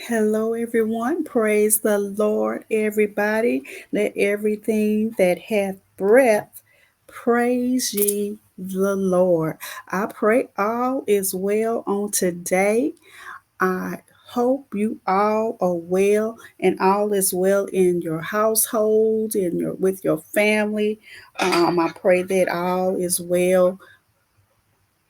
Hello, everyone. Praise the Lord, everybody. Let everything that hath breath praise ye the Lord. I pray all is well on today. I hope you all are well and all is well in your household, with your family. I pray that all is well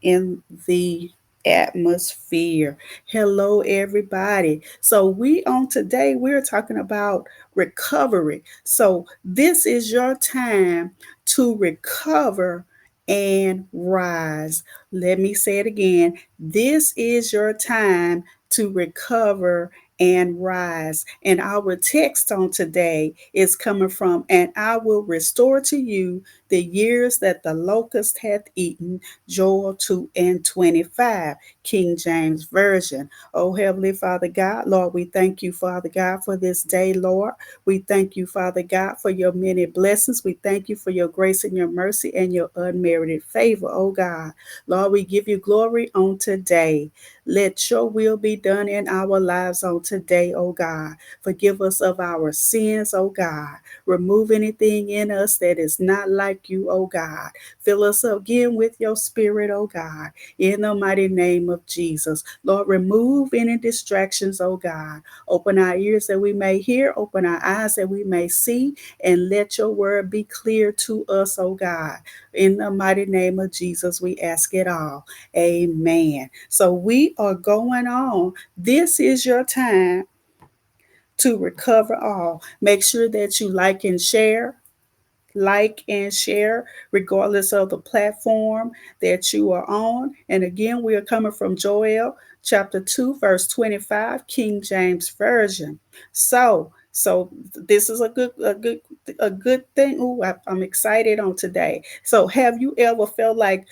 in the atmosphere. Hello, everybody. So we on today we're talking about recovery. So this is your time to recover and rise. Let me say it again. This is your time to recover and rise. And our text on today is coming from, and I will restore to you the years that the locust hath eaten. Joel 2 and 25, King James Version. Oh, Heavenly Father God, Lord, we thank you, Father God, for this day, Lord. We thank you, Father God, for your many blessings. We thank you for your grace and your mercy and your unmerited favor, oh God. Lord, we give you glory on today. Let your will be done in our lives on today, oh God. Forgive us of our sins, oh God. Remove anything in us that is not like you, oh God. Fill us again with your spirit, oh God, in the mighty name of Jesus. Lord, remove any distractions, oh God. Open our ears that we may hear, open our eyes that we may see, and let your word be clear to us, oh God. In the mighty name of Jesus, we ask it all. Amen. So we are going on. This is your time to recover all. Make sure that you like and share regardless of the platform that you are on. And again, we are coming from Joel chapter 2 verse 25, King James Version. So this is a good thing. I'm excited on today. So have you ever felt like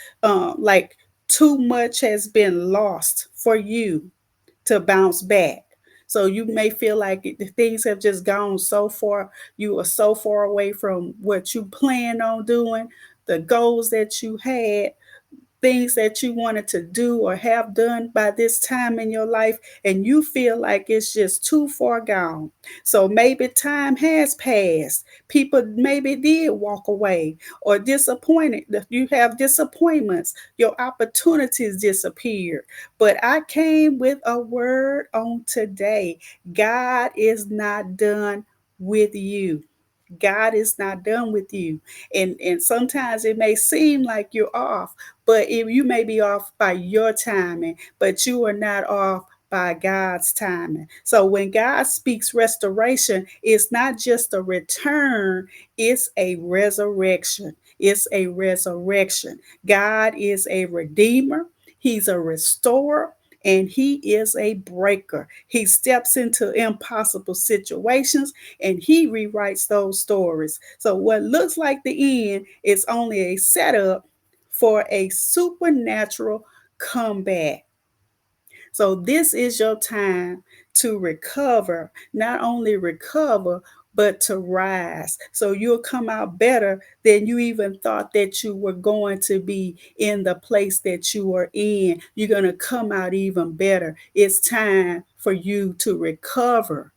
too much has been lost for you to bounce back? So you may feel like things have just gone so far. You are so far away from what you planned on doing, the goals that you had, things that you wanted to do or have done by this time in your life, and you feel like it's just too far gone. So maybe time has passed. People maybe did walk away or disappointed. You have disappointments. Your opportunities disappeared. But I came with a word on today. God is not done with you. God is not done with you. And sometimes it may seem like you're off, but if you may be off by your timing, but you are not off by God's timing. So when God speaks restoration, it's not just a return, it's a resurrection. It's a resurrection. God is a redeemer, He's a restorer, and He is a breaker. He steps into impossible situations and He rewrites those stories. So what looks like the end is only a setup for a supernatural comeback. So this is your time to recover, not only recover, but to rise. So you'll come out better than you even thought that you were going to be in the place that you are in. You're going to come out even better. It's time for you to recover.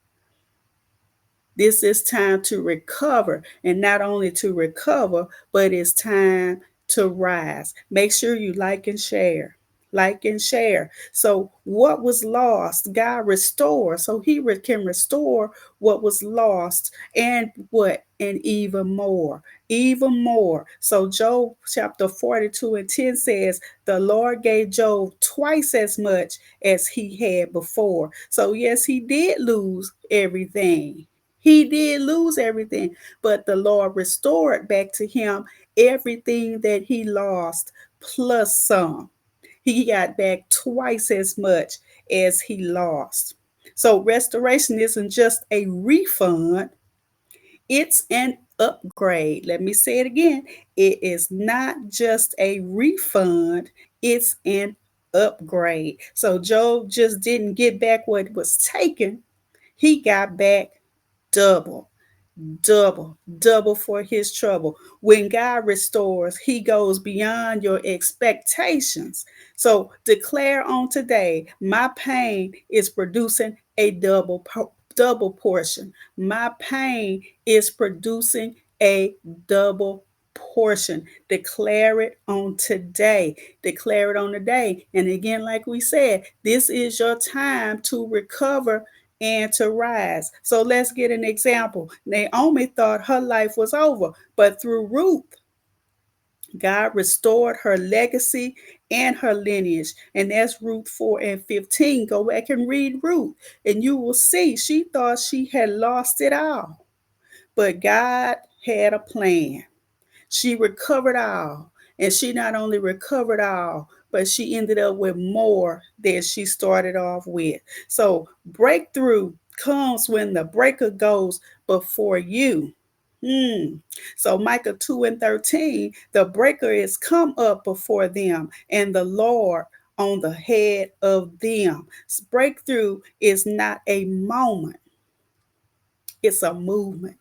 This is time to recover, and not only to recover, but it's time to rise. Make sure you like and share. Like and share. So, what was lost, God restores. So, He can restore what was lost and what? And even more. Even more. So, Job chapter 42 and 10 says, the Lord gave Job twice as much as he had before. So, yes, he did lose everything. He did lose everything, but the Lord restored back to him everything that he lost, plus some. He got back twice as much as he lost. So, restoration isn't just a refund, it's an upgrade. Let me say it again. It is not just a refund, it's an upgrade. So, Job just didn't get back what was taken, he got back double, double for his trouble. When God restores, He goes beyond your expectations. So declare on today, my pain is producing a double portion. My pain is producing a double portion. Declare it on today. Declare it on the day. And again, like we said, this is your time to recover and to rise. So let's get an example. Naomi thought her life was over, but through Ruth, God restored her legacy and her lineage. And that's Ruth 4 and 15. Go back and read Ruth, and you will see she thought she had lost it all. But God had a plan. She recovered all. And she not only recovered all, but she ended up with more than she started off with. So breakthrough comes when the breaker goes before you. Hmm. So Micah 2 and 13, the breaker is come up before them, and the Lord on the head of them. Breakthrough is not a moment, it's a movement.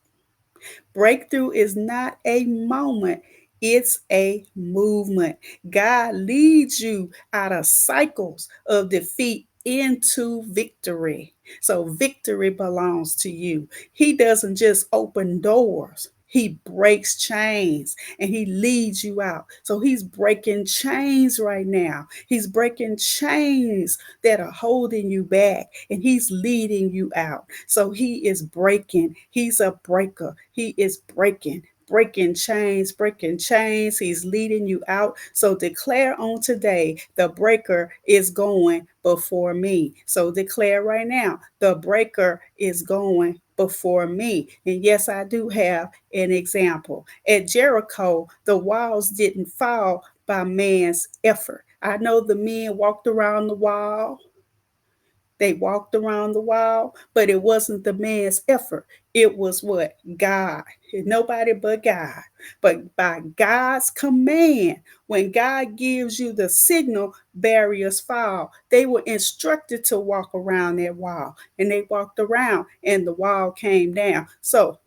Breakthrough is not a moment, it's a movement. God leads you out of cycles of defeat into victory. So victory belongs to you. He doesn't just open doors. He breaks chains and he leads you out. So he's breaking chains right now. He's breaking chains that are holding you back and he's leading you out. So he is breaking. He's a breaker. He is breaking chains, breaking chains. He's leading you out. So declare on today, the breaker is going before me. So declare right now, the breaker is going before me. And yes, I do have an example. At Jericho, the walls didn't fall by man's effort. I know the men walked around the wall, they walked around the wall, but it wasn't the man's effort. It was what? God. Nobody but God. But by God's command, when God gives you the signal, barriers fall. They were instructed to walk around that wall, and they walked around, and the wall came down. So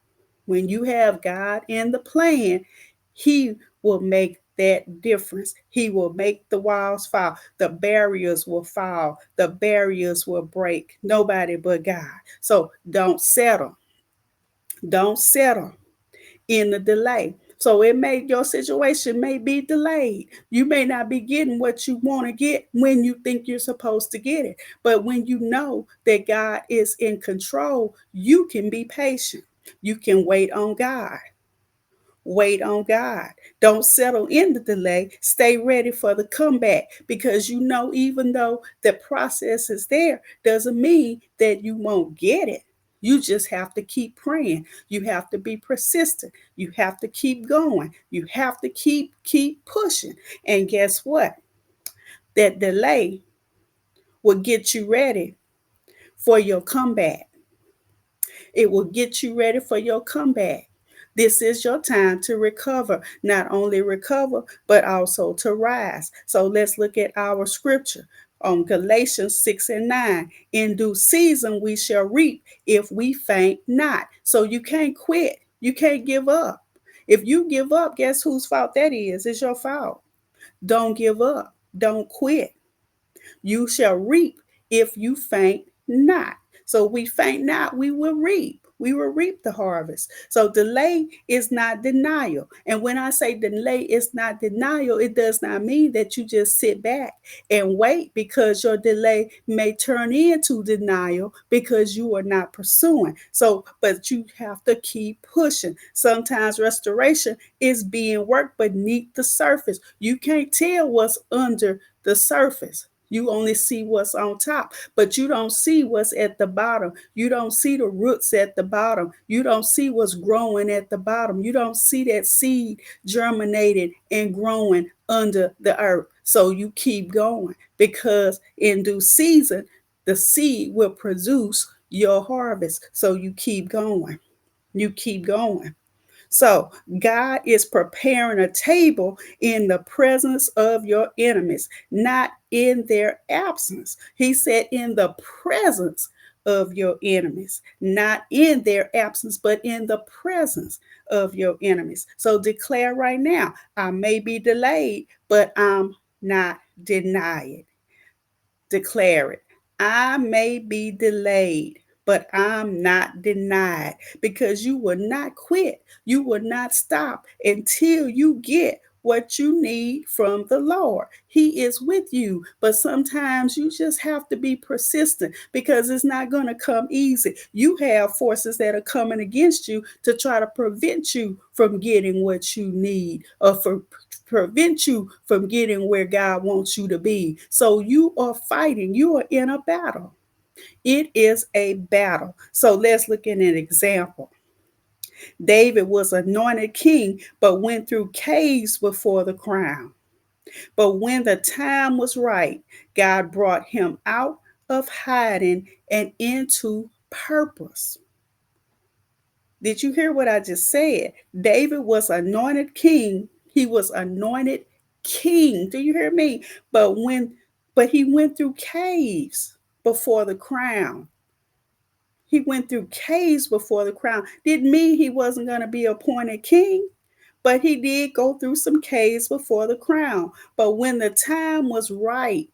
when you have God in the plan, He will make that difference. He will make the walls fall. The barriers will fall. The barriers will break. Nobody but God. So don't settle. Don't settle in the delay. So it may your situation may be delayed. You may not be getting what you want to get when you think you're supposed to get it. But when you know that God is in control, you can be patient. You can wait on God. Wait on God. Don't settle in the delay. Stay ready for the comeback because you know, even though the process is there, doesn't mean that you won't get it. You just have to keep praying. You have to be persistent. You have to keep going. You have to keep pushing. And guess what? That delay will get you ready for your comeback. It will get you ready for your comeback. This is your time to recover, not only recover, but also to rise. So let's look at our scripture on Galatians 6 and 9. In due season we shall reap if we faint not. So you can't quit. You can't give up. If you give up, guess whose fault that is? It's your fault. Don't give up. Don't quit. You shall reap if you faint not. So we faint not, we will reap. We will reap the harvest. So delay is not denial. And when I say delay is not denial, it does not mean that you just sit back and wait because your delay may turn into denial because you are not pursuing. So, but you have to keep pushing. Sometimes restoration is being worked beneath the surface. You can't tell what's under the surface. You only see what's on top, but you don't see what's at the bottom. You don't see the roots at the bottom. You don't see what's growing at the bottom. You don't see that seed germinating and growing under the earth. So you keep going because in due season, the seed will produce your harvest. So you keep going. You keep going. So, God is preparing a table in the presence of your enemies, not in their absence. He said, in the presence of your enemies, not in their absence, but in the presence of your enemies. So, declare right now, I may be delayed, but I'm not denied. Declare it. I may be delayed, but I'm not denied, because you will not quit. You will not stop until you get what you need from the Lord. He is with you, but sometimes you just have to be persistent, because it's not going to come easy. You have forces that are coming against you to try to prevent you from getting what you need, or for prevent you from getting where God wants you to be. So you are fighting, you are in a battle. It is a battle. So let's look at an example. David was anointed king, but went through caves before the crown. But when the time was right, God brought him out of hiding and into purpose. Did you hear what I just said? David was anointed king. He was anointed king. Do you hear me? But when but he went through caves before the crown. He went through caves before the crown. Didn't mean he wasn't going to be appointed king, but he did go through some caves before the crown. But when the time was right,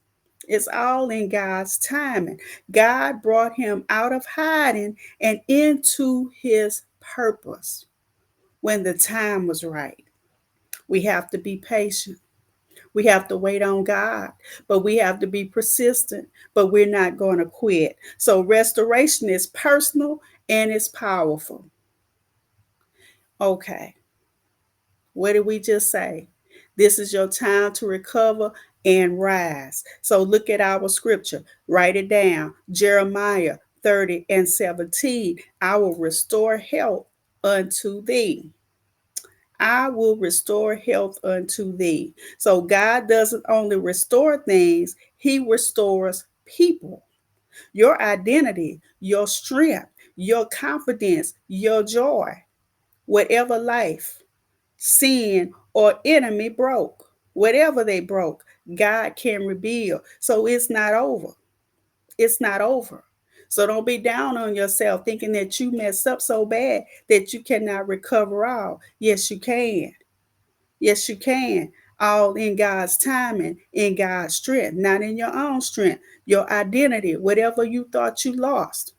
it's all in God's timing. God brought him out of hiding and into his purpose when the time was right. We have to be patient. We have to wait on God, but we have to be persistent, but we're not going to quit. So restoration is personal and it's powerful. Okay, what did we just say? This is your time to recover and rise. So look at our scripture, write it down. Jeremiah 30 and 17. I will restore health unto thee. I will restore health unto thee. So God doesn't only restore things, he restores people. Your identity, your strength, your confidence, your joy, whatever life, sin, or enemy broke, whatever they broke, God can rebuild. So it's not over. It's not over. So don't be down on yourself thinking that you messed up so bad that you cannot recover all. Yes, you can. Yes, you can. All in God's timing, in God's strength, not in your own strength. Your identity, whatever you thought you lost,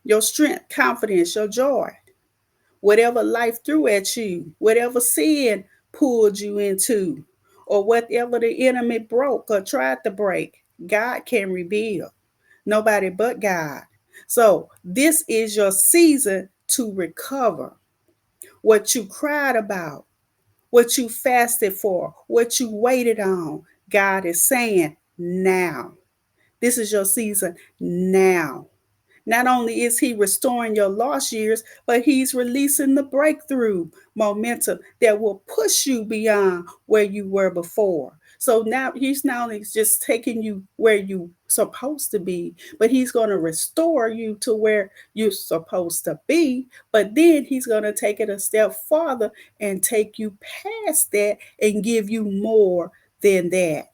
your strength, confidence, your joy, whatever life threw at you, whatever sin pulled you into, or whatever the enemy broke or tried to break, God can rebuild. Nobody but God. So this is your season to recover what you cried about, what you fasted for, what you waited on. God is saying now. This is your season now. Not only is he restoring your lost years, but he's releasing the breakthrough momentum that will push you beyond where you were before. So now he's not only just taking you where you supposed to be, but he's going to restore you to where you're supposed to be. But then he's going to take it a step farther and take you past that and give you more than that.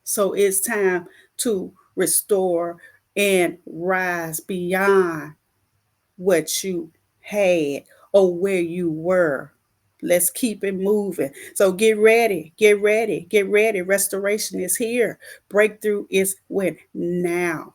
So it's time to restore and rise beyond what you had or where you were. Let's keep it moving. So get ready, get ready, get ready. Restoration is here. Breakthrough is when now.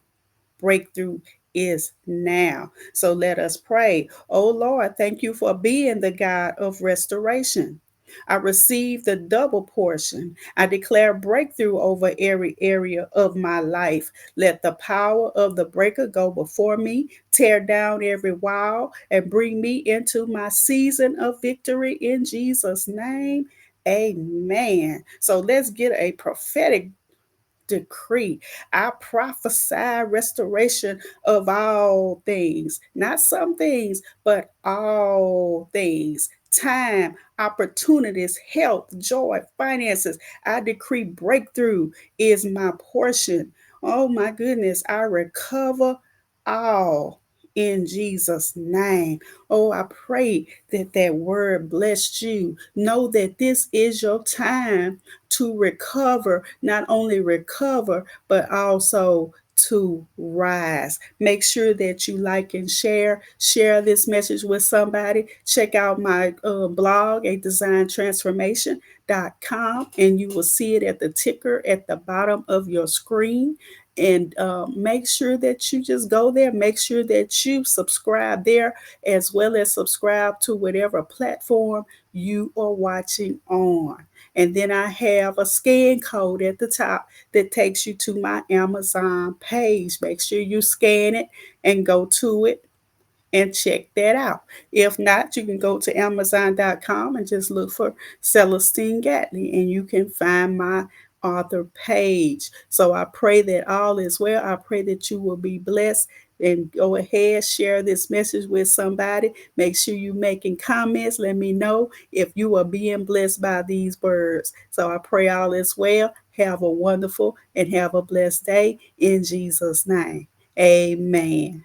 Breakthrough is now. So let us pray. Oh Lord, thank you for being the God of restoration. I receive the double portion. I declare breakthrough over every area of my life. Let the power of the breaker go before me, tear down every wall, and bring me into my season of victory in Jesus' name. Amen. So let's get a prophetic decree. I prophesy restoration of all things, not some things, but all things. Time, opportunities, health, joy, finances. I decree breakthrough is my portion. Oh my goodness, I recover all in Jesus' name. Oh, I pray that that word blessed you. Know that this is your time to recover, not only recover, but also to rise. Make sure that you like and share this message with somebody. Check out my blog, a design transformation.com, and you will see it at the ticker at the bottom of your screen. and make sure that you just go there. Make sure that you subscribe there, as well as subscribe to whatever platform you are watching on. And then I have a scan code at the top that takes you to my Amazon page. Make sure you scan it and go to it and check that out. If not, you can go to Amazon.com and just look for Celestine Gatley, and you can find my author page. So I pray that all is well. I pray that you will be blessed, and go ahead, share this message with somebody. Make sure you're making comments. Let me know if you are being blessed by these words. So I pray all is well. Have a wonderful and have a blessed day in Jesus' name. Amen.